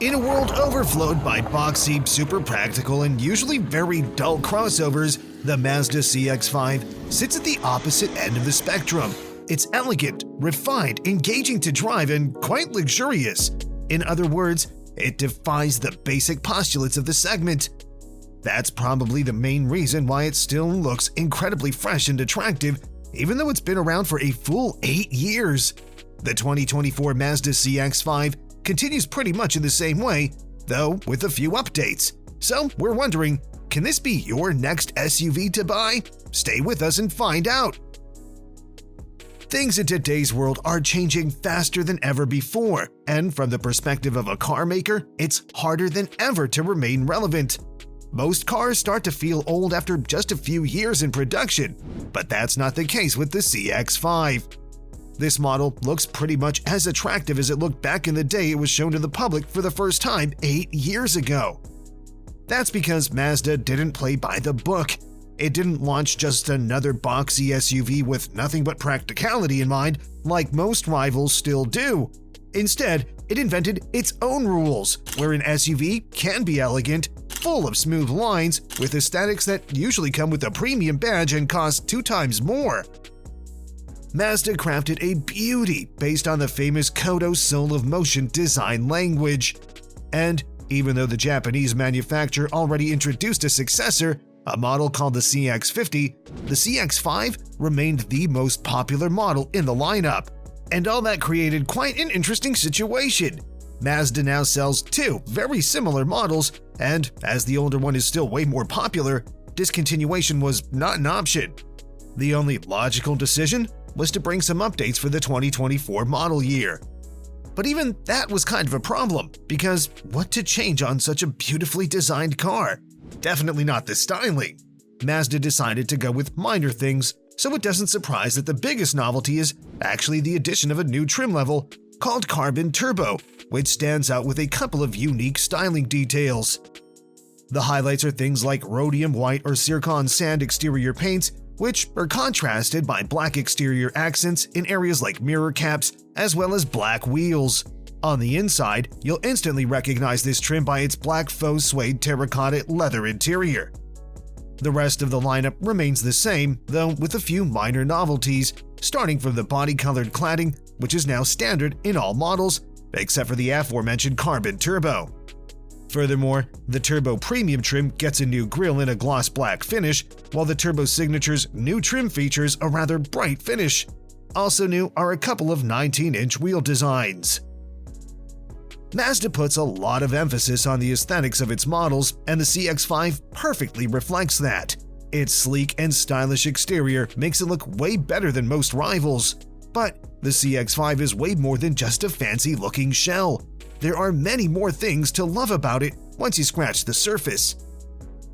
In a world overflowed by boxy, super practical, and usually very dull crossovers, the Mazda CX-5 sits at the opposite end of the spectrum. It's elegant, refined, engaging to drive, and quite luxurious. In other words, it defies the basic postulates of the segment. That's probably the main reason why it still looks incredibly fresh and attractive, even though it's been around for a full 8 years. The 2024 Mazda CX-5 continues pretty much in the same way, though with a few updates. So we're wondering, can this be your next SUV to buy? Stay with us and find out. Things in today's world are changing faster than ever before, and from the perspective of a car maker, it's harder than ever to remain relevant. Most cars start to feel old after just a few years in production, but that's not the case with the CX-5. This model looks pretty much as attractive as it looked back in the day it was shown to the public for the first time 8 years ago. That's because Mazda didn't play by the book. It didn't launch just another boxy SUV with nothing but practicality in mind, like most rivals still do. Instead, it invented its own rules, where an SUV can be elegant, full of smooth lines, with aesthetics that usually come with a premium badge and cost 2 times more. Mazda crafted a beauty based on the famous Kodo Soul of Motion design language. And even though the Japanese manufacturer already introduced a successor, a model called the CX-50, the CX-5 remained the most popular model in the lineup. And all that created quite an interesting situation. Mazda now sells 2 very similar models, and as the older one is still way more popular, discontinuation was not an option. The only logical decision was to bring some updates for the 2024 model year. But even that was kind of a problem, because what to change on such a beautifully designed car? Definitely not the styling. Mazda decided to go with minor things, so it doesn't surprise that the biggest novelty is actually the addition of a new trim level called Carbon Turbo, which stands out with a couple of unique styling details. The highlights are things like rhodium white or zircon sand exterior paints, which are contrasted by black exterior accents in areas like mirror caps, as well as black wheels. On the inside, you'll instantly recognize this trim by its black faux suede terracotta leather interior. The rest of the lineup remains the same, though with a few minor novelties, starting from the body-colored cladding, which is now standard in all models, except for the aforementioned Carbon Turbo. Furthermore, the Turbo Premium trim gets a new grille in a gloss black finish, while the Turbo Signature's new trim features a rather bright finish. Also new are a couple of 19-inch wheel designs. Mazda puts a lot of emphasis on the aesthetics of its models, and the CX-5 perfectly reflects that. Its sleek and stylish exterior makes it look way better than most rivals. But the CX-5 is way more than just a fancy-looking shell. There are many more things to love about it once you scratch the surface.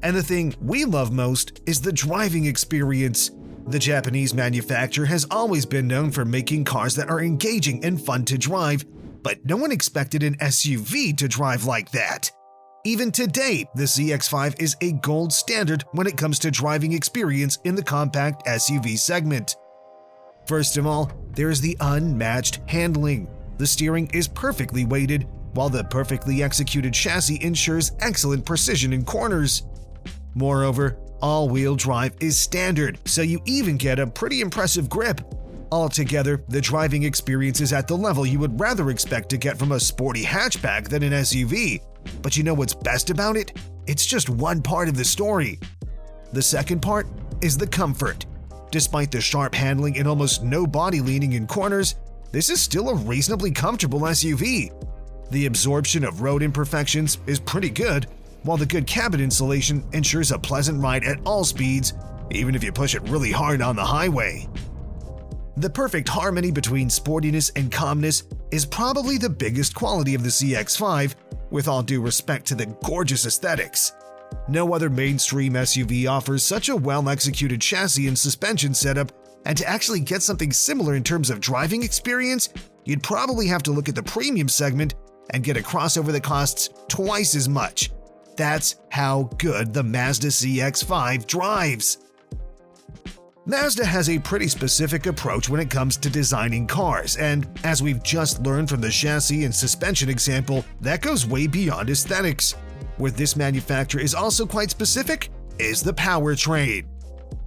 And the thing we love most is the driving experience. The Japanese manufacturer has always been known for making cars that are engaging and fun to drive, but no one expected an SUV to drive like that. Even today, the CX-5 is a gold standard when it comes to driving experience in the compact SUV segment. First of all, there is the unmatched handling. The steering is perfectly weighted, while the perfectly executed chassis ensures excellent precision in corners. Moreover, all-wheel drive is standard, so you even get a pretty impressive grip. Altogether, the driving experience is at the level you would rather expect to get from a sporty hatchback than an SUV. But you know what's best about it? It's just one part of the story. The second part is the comfort. Despite the sharp handling and almost no body leaning in corners, this is still a reasonably comfortable SUV. The absorption of road imperfections is pretty good, while the good cabin insulation ensures a pleasant ride at all speeds, even if you push it really hard on the highway. The perfect harmony between sportiness and calmness is probably the biggest quality of the CX-5, with all due respect to the gorgeous aesthetics. No other mainstream SUV offers such a well-executed chassis and suspension setup, and to actually get something similar in terms of driving experience, you'd probably have to look at the premium segment and get a crossover that costs twice as much. That's how good the Mazda CX-5 drives. Mazda has a pretty specific approach when it comes to designing cars, and as we've just learned from the chassis and suspension example, that goes way beyond aesthetics. Where this manufacturer is also quite specific is the powertrain.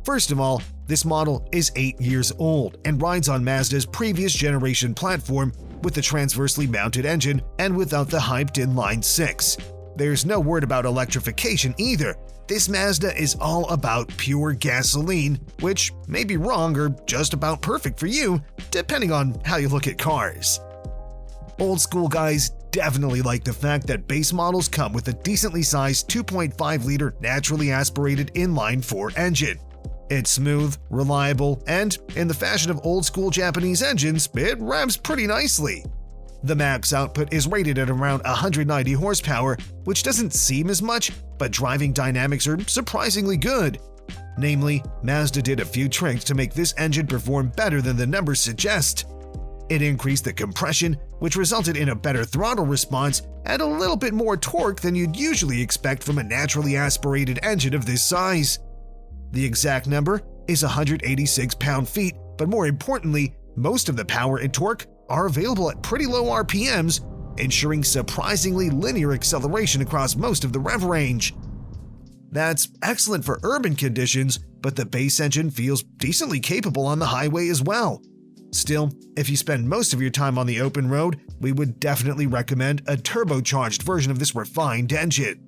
First of all, this model is 8 years old and rides on Mazda's previous generation platform with the transversely mounted engine and without the hyped inline 6. There's no word about electrification either. This Mazda is all about pure gasoline, which may be wrong or just about perfect for you, depending on how you look at cars. Old school guys definitely like the fact that base models come with a decently sized 2.5-liter naturally aspirated inline-4 engine. It's smooth, reliable, and, in the fashion of old-school Japanese engines, it revs pretty nicely. The max output is rated at around 190 horsepower, which doesn't seem as much, but driving dynamics are surprisingly good. Namely, Mazda did a few tricks to make this engine perform better than the numbers suggest. It increased the compression, which resulted in a better throttle response and a little bit more torque than you'd usually expect from a naturally aspirated engine of this size. The exact number is 186 pound-feet, but more importantly, most of the power and torque are available at pretty low RPMs, ensuring surprisingly linear acceleration across most of the rev range. That's excellent for urban conditions, but the base engine feels decently capable on the highway as well. Still, if you spend most of your time on the open road, we would definitely recommend a turbocharged version of this refined engine.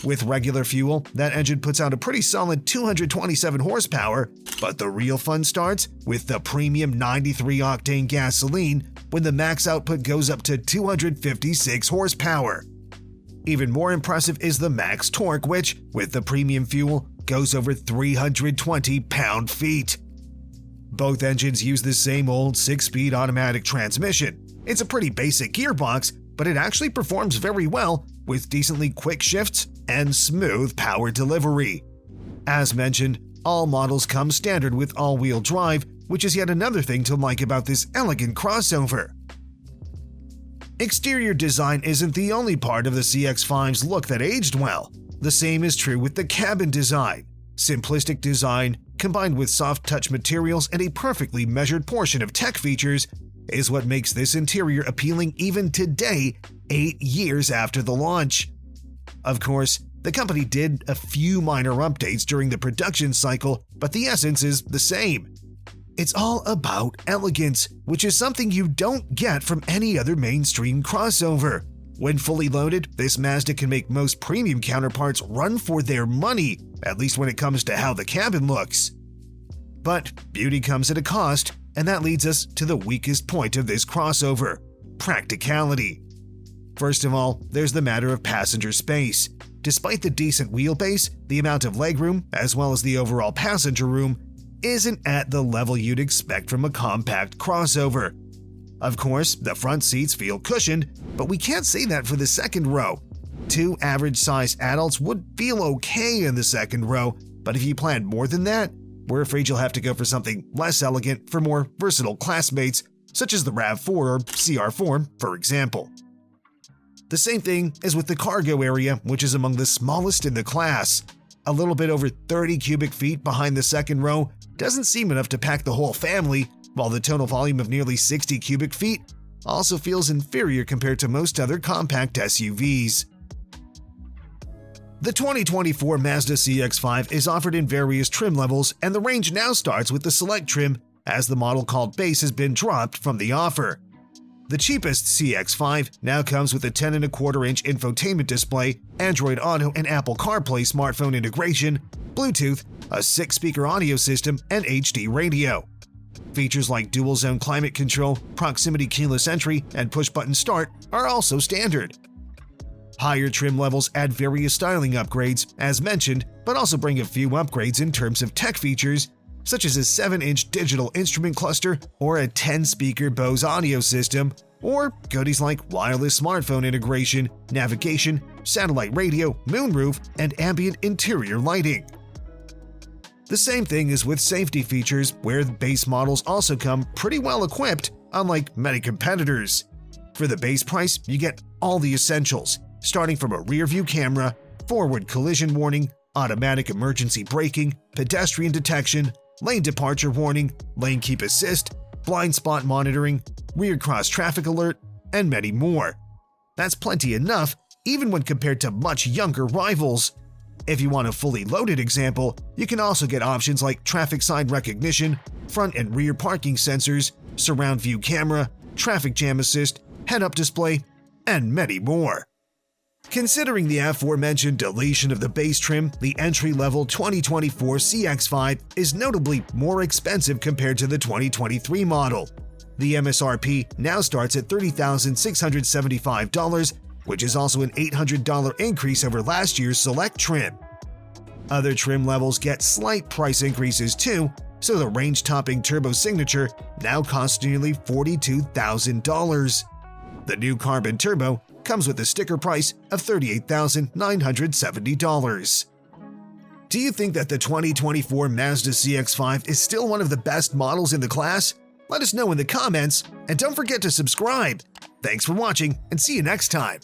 With regular fuel, that engine puts out a pretty solid 227 horsepower, but the real fun starts with the premium 93-octane gasoline when the max output goes up to 256 horsepower. Even more impressive is the max torque, which, with the premium fuel, goes over 320 pound-feet. Both engines use the same old 6-speed automatic transmission. It's a pretty basic gearbox, but it actually performs very well with decently quick shifts and smooth power delivery. As mentioned, all models come standard with all-wheel drive, which is yet another thing to like about this elegant crossover. Exterior design isn't the only part of the CX-5's look that aged well. The same is true with the cabin design. Simplistic design, combined with soft-touch materials and a perfectly measured portion of tech features, is what makes this interior appealing even today, 8 years after the launch. Of course, the company did a few minor updates during the production cycle, but the essence is the same. It's all about elegance, which is something you don't get from any other mainstream crossover. When fully loaded, this Mazda can make most premium counterparts run for their money, at least when it comes to how the cabin looks. But beauty comes at a cost, and that leads us to the weakest point of this crossover: practicality. First of all, there's the matter of passenger space. Despite the decent wheelbase, the amount of legroom, as well as the overall passenger room, isn't at the level you'd expect from a compact crossover. Of course, the front seats feel cushioned, but we can't say that for the second row. 2 average-sized adults would feel okay in the second row, but if you plan more than that, we're afraid you'll have to go for something less elegant for more versatile classmates, such as the RAV4 or CR4, for example. The same thing is with the cargo area, which is among the smallest in the class. A little bit over 30 cubic feet behind the second row doesn't seem enough to pack the whole family, while the total volume of nearly 60 cubic feet also feels inferior compared to most other compact SUVs. The 2024 Mazda CX-5 is offered in various trim levels, and the range now starts with the Select trim, as the model called Base has been dropped from the offer. The cheapest CX-5 now comes with a 10.25-inch infotainment display, Android Auto and Apple CarPlay smartphone integration, Bluetooth, a 6-speaker audio system, and HD radio. Features like dual-zone climate control, proximity keyless entry, and push-button start are also standard. Higher trim levels add various styling upgrades, as mentioned, but also bring a few upgrades in terms of tech features, such as a 7-inch digital instrument cluster or a 10-speaker Bose audio system, or goodies like wireless smartphone integration, navigation, satellite radio, moonroof, and ambient interior lighting. The same thing is with safety features, where the base models also come pretty well equipped, unlike many competitors. For the base price, you get all the essentials, starting from a rear-view camera, forward collision warning, automatic emergency braking, pedestrian detection, lane departure warning, lane keep assist, blind spot monitoring, rear cross traffic alert, and many more. That's plenty enough, even when compared to much younger rivals. If you want a fully loaded example, you can also get options like traffic sign recognition, front and rear parking sensors, surround view camera, traffic jam assist, head-up display, and many more. Considering the aforementioned deletion of the base trim, the entry-level 2024 CX-5 is notably more expensive compared to the 2023 model. The MSRP now starts at $30,675, which is also an $800 increase over last year's Select trim. Other trim levels get slight price increases too, so the range-topping Turbo Signature now costs nearly $42,000. The new Carbon Turbo comes with a sticker price of $38,970. Do you think that the 2024 Mazda CX-5 is still one of the best models in the class? Let us know in the comments, and don't forget to subscribe. Thanks for watching, and see you next time.